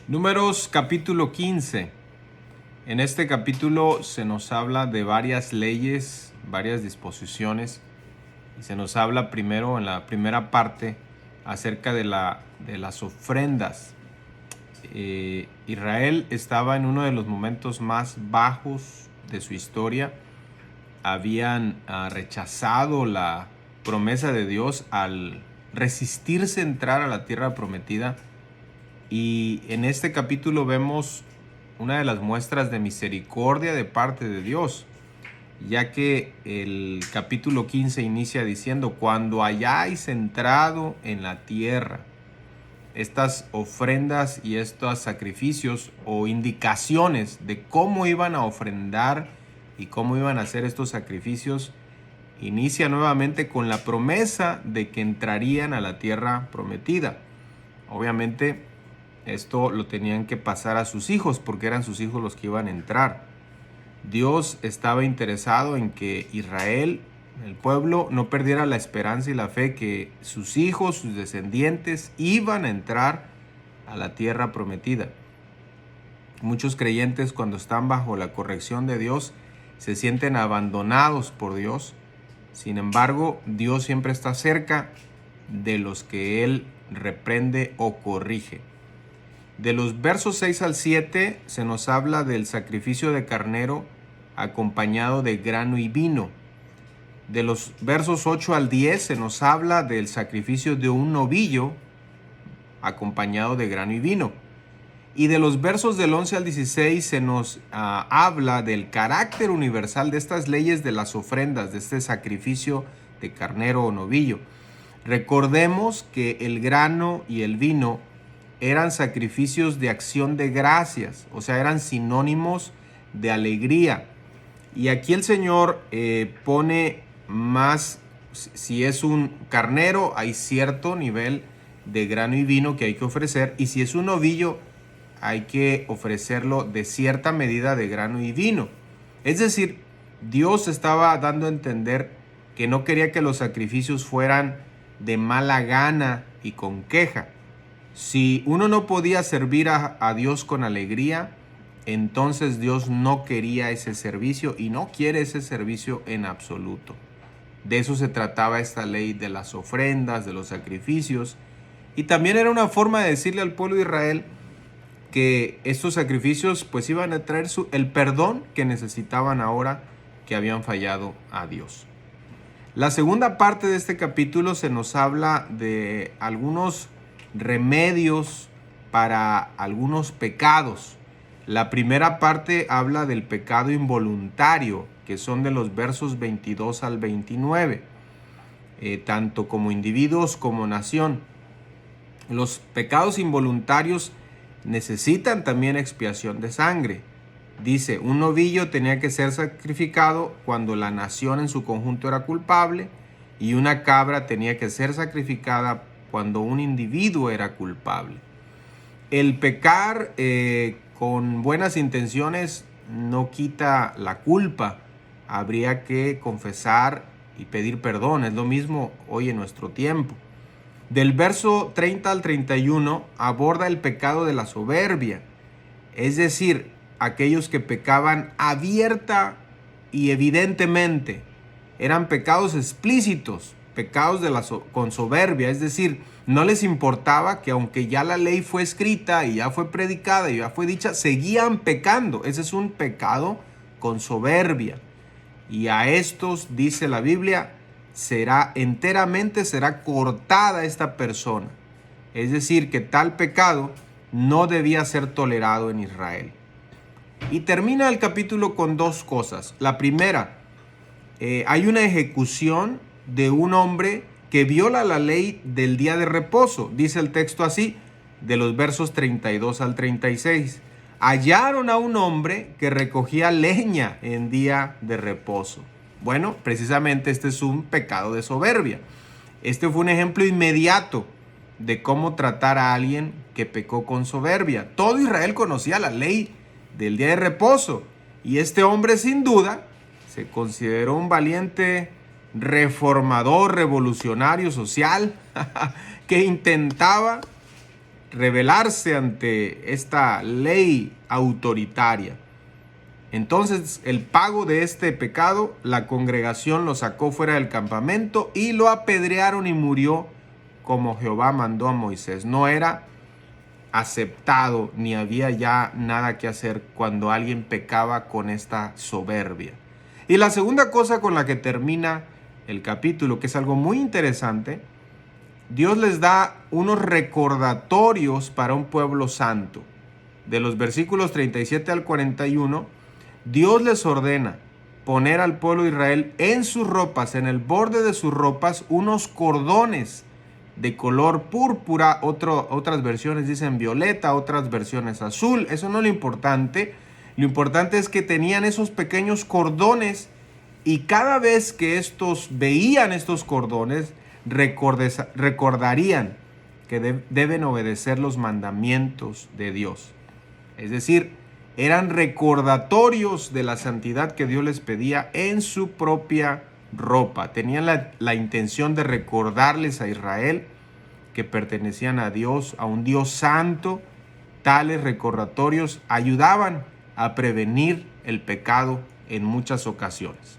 Números capítulo 15. En este capítulo se nos habla de varias leyes, varias disposiciones. Y se nos habla primero, en la primera parte, acerca de las ofrendas. Israel estaba en uno de los momentos más bajos de su historia. Habían rechazado la promesa de Dios al resistirse a entrar a la tierra prometida. Y en este capítulo vemos una de las muestras de misericordia de parte de Dios, ya que el capítulo 15 inicia diciendo: cuando hayáis entrado en la tierra. Estas ofrendas y estos sacrificios o indicaciones de cómo iban a ofrendar y cómo iban a hacer estos sacrificios inicia nuevamente con la promesa de que entrarían a la tierra prometida. Obviamente esto lo tenían que pasar a sus hijos porque eran sus hijos los que iban a entrar. Dios estaba interesado en que Israel, el pueblo, no perdiera la esperanza y la fe que sus hijos, sus descendientes, iban a entrar a la tierra prometida. Muchos creyentes, cuando están bajo la corrección de Dios, se sienten abandonados por Dios. Sin embargo, Dios siempre está cerca de los que Él reprende o corrige. De los versos 6 al 7 se nos habla del sacrificio de carnero acompañado de grano y vino. De los versos 8 al 10 se nos habla del sacrificio de un novillo acompañado de grano y vino. Y de los versos del 11 al 16 se nos habla del carácter universal de estas leyes de las ofrendas, de este sacrificio de carnero o novillo. Recordemos que el grano y el vino eran sacrificios de acción de gracias, o sea, eran sinónimos de alegría. Y aquí el Señor pone más, si es un carnero, hay cierto nivel de grano y vino que hay que ofrecer, y si es un novillo, hay que ofrecerlo de cierta medida de grano y vino. Es decir, Dios estaba dando a entender que no quería que los sacrificios fueran de mala gana y con queja. Si uno no podía servir a Dios con alegría, entonces Dios no quería ese servicio y no quiere ese servicio en absoluto. De eso se trataba esta ley de las ofrendas, de los sacrificios. Y también era una forma de decirle al pueblo de Israel que estos sacrificios pues iban a traer el perdón que necesitaban ahora que habían fallado a Dios. La segunda parte de este capítulo se nos habla de algunos remedios para algunos pecados. La primera parte habla del pecado involuntario, que son de los versos 22 al 29, tanto como individuos como nación. Los pecados involuntarios necesitan también expiación de sangre. Dice, un novillo tenía que ser sacrificado cuando la nación en su conjunto era culpable, y una cabra tenía que ser sacrificada cuando un individuo era culpable. El pecar con buenas intenciones no quita la culpa. Habría que confesar y pedir perdón. Es lo mismo hoy en nuestro tiempo. Del verso 30 al 31 aborda el pecado de la soberbia. Es decir, aquellos que pecaban abierta y evidentemente. Eran pecados explícitos, pecados con soberbia, es decir, no les importaba que aunque ya la ley fue escrita y ya fue predicada y ya fue dicha, seguían pecando. Ese es un pecado con soberbia. Y a estos, dice la Biblia, será cortada esta persona. Es decir, que tal pecado no debía ser tolerado en Israel. Y termina el capítulo con dos cosas. La primera, hay una ejecución de un hombre que viola la ley del día de reposo. Dice el texto así, de los versos 32 al 36. Hallaron a un hombre que recogía leña en día de reposo. Bueno, precisamente este es un pecado de soberbia. Este fue un ejemplo inmediato de cómo tratar a alguien que pecó con soberbia. Todo Israel conocía la ley del día de reposo, y este hombre sin duda se consideró un valiente reformador, revolucionario social que intentaba rebelarse ante esta ley autoritaria. Entonces, el pago de este pecado, la congregación lo sacó fuera del campamento y lo apedrearon y murió como Jehová mandó a Moisés. No era aceptado ni había ya nada que hacer cuando alguien pecaba con esta soberbia. Y la segunda cosa con la que termina el capítulo, que es algo muy interesante, Dios les da unos recordatorios para un pueblo santo. De los versículos 37 al 41, Dios les ordena poner al pueblo de Israel en sus ropas, en el borde de sus ropas, unos cordones de color púrpura. Otras versiones dicen violeta, otras versiones azul. Eso no es lo importante. Lo importante es que tenían esos pequeños cordones y cada vez que estos veían estos cordones, recordarían que deben obedecer los mandamientos de Dios. Es decir, eran recordatorios de la santidad que Dios les pedía en su propia ropa. Tenían la intención de recordarles a Israel que pertenecían a Dios, a un Dios santo. Tales recordatorios ayudaban a prevenir el pecado en muchas ocasiones.